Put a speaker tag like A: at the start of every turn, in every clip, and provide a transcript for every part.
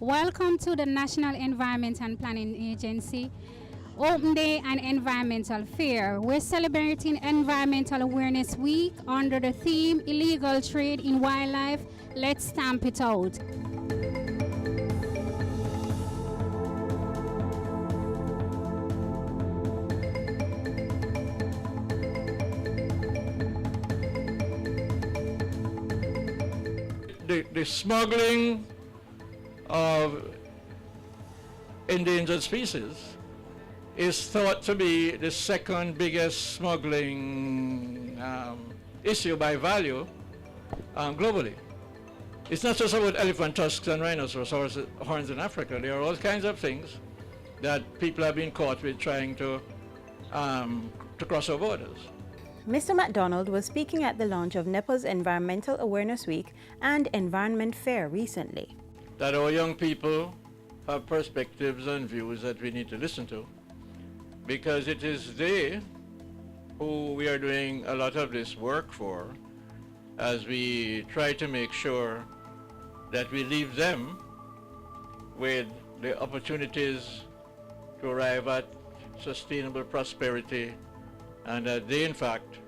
A: Welcome to the National Environment and Planning Agency Open Day and Environmental Fair. We're celebrating Environmental Awareness Week under the theme Illegal Trade in Wildlife. Let's stamp it out.
B: The smuggling of endangered species is thought to be the second biggest smuggling issue by value globally. It's not just about elephant tusks and rhinoceros horns in Africa. There are all kinds of things that people have been caught with trying to cross our borders.
C: Mr. MacDonald was speaking at the launch of Nepa's Environmental Awareness Week and Environment Fair recently.
B: That our young people have perspectives and views that we need to listen to, because it is they who we are doing a lot of this work for, as we try to make sure that we leave them with the opportunities to arrive at sustainable prosperity, and that they in fact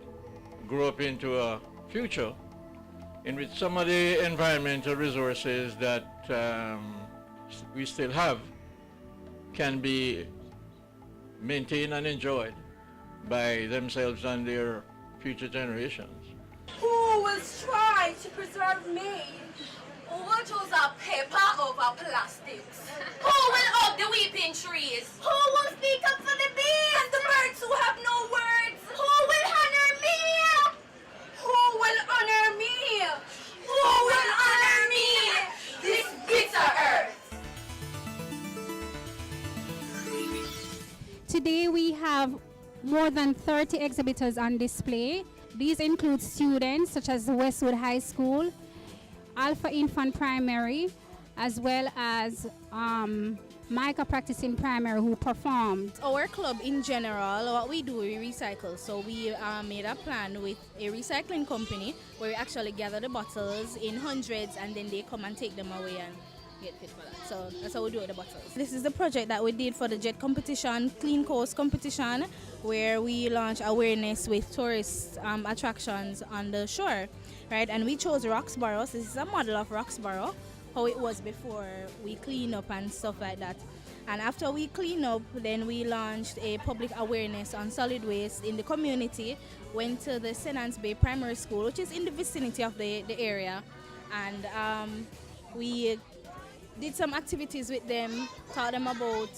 B: grow up into a future in which some of the environmental resources that we still have can be maintained and enjoyed by themselves and their future generations.
D: Who will try to preserve me? Who will choose a paper over plastics? Who will hug the weeping trees? Who will speak up for the bees and the birds who have no words? Who will honor me? Who will honor me? Who will honor me? This bitter earth.
A: Today we have more than 30 exhibitors on display. These include students such as Westwood High School, Alpha Infant Primary, as well as Micah Practicing Primary who performed.
E: Our club in general, what we do, we recycle. So we made a plan with a recycling company where we actually gather the bottles in hundreds and then they come and take them away and get fit for that. So that's how we do with the bottles. This is the project that we did for the JET competition, Clean Coast competition, where we launch awareness with tourist attractions on the shore, right? And we chose Roxborough. So this is a model of Roxborough, how it was before we clean up and stuff like that. And after we clean up, then we launched a public awareness on solid waste in the community, went to the Senance Bay Primary School, which is in the vicinity of the area, and we did some activities with them, taught them about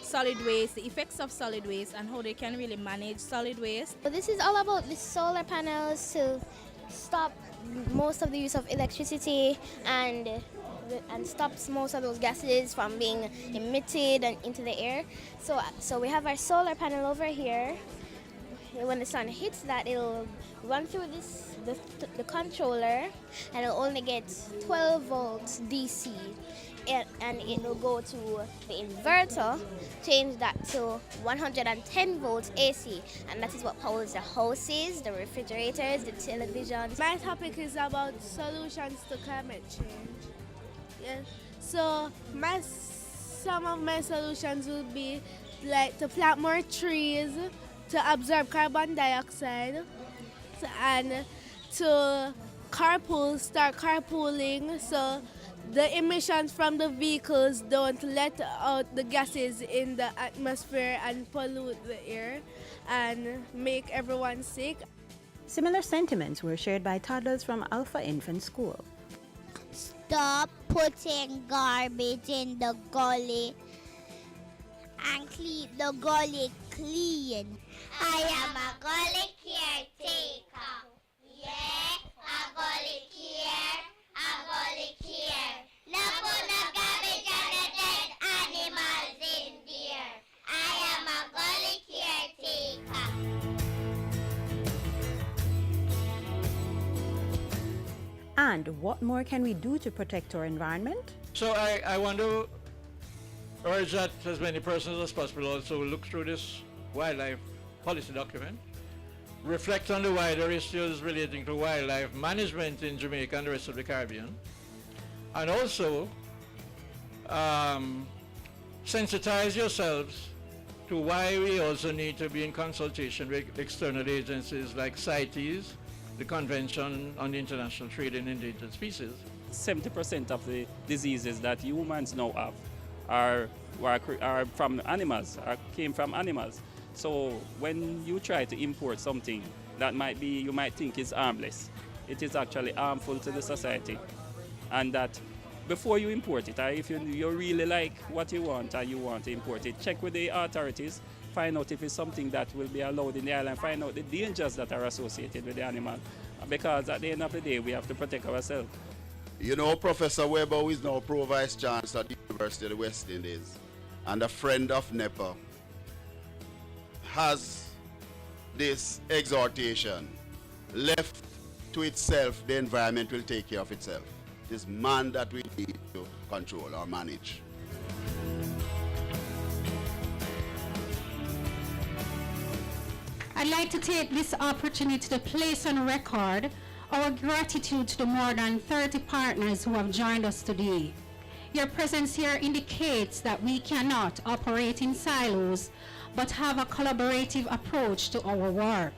E: solid waste, the effects of solid waste, and how they can really manage solid waste.
F: So this is all about the solar panels to stop most of the use of electricity and stops most of those gases from being emitted and into the air. So we have our solar panel over here. When the sun hits that, it'll run through the controller, and it'll only get 12 volts DC. And it will go to the inverter, change that to 110 volts AC, and that is what powers the houses, the refrigerators, the televisions.
G: My topic is about solutions to climate change. Yeah. So some of my solutions will be like to plant more trees, to absorb carbon dioxide, and to start carpooling, so the emissions from the vehicles don't let out the gases in the atmosphere and pollute the air and make everyone sick.
C: Similar sentiments were shared by toddlers from Alpha Infant School.
H: Stop putting garbage in the gully and keep the gully clean. I am a gully caretaker. Yeah, a gully care, a gully care. No put no garbage and the dead animals in there. I am a gully caretaker.
C: And what more can we do to protect our environment?
B: So I want to urge that as many persons as possible also look through this wildlife policy document, reflect on the wider issues relating to wildlife management in Jamaica and the rest of the Caribbean, and also sensitize yourselves to why we also need to be in consultation with external agencies like CITES, the Convention on the International Trade in Endangered Species.
I: 70% of the diseases that humans now have are from animals, came from animals. So when you try to import something that you might think is harmless, it is actually harmful to the society. And that before you import it, if you really like what you want and you want to import it, check with the authorities, find out if it's something that will be allowed in the island, find out the dangers that are associated with the animal. Because at the end of the day, we have to protect ourselves.
J: You know, Professor Weber, who is now Pro-Vice Chancellor at the University of the West Indies and a friend of Nepa, has this exhortation: left to itself, the environment will take care of itself. It is man that we need to control or manage.
K: I'd like to take this opportunity to place on record our gratitude to the more than 30 partners who have joined us today. Your presence here indicates that we cannot operate in silos, but have a collaborative approach to our work.